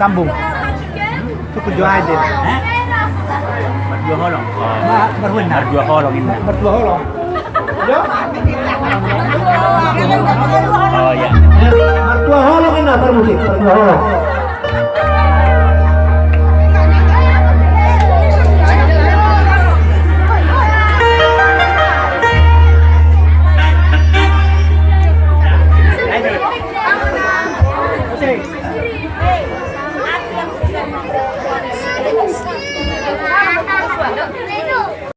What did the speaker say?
Kambung. Suku Juhadir. Berdua holong. Berbenar. Berdua holong ini. Berdua holong. Yo. Oh ya. Berdua holong ini bermusik. Berdua holong.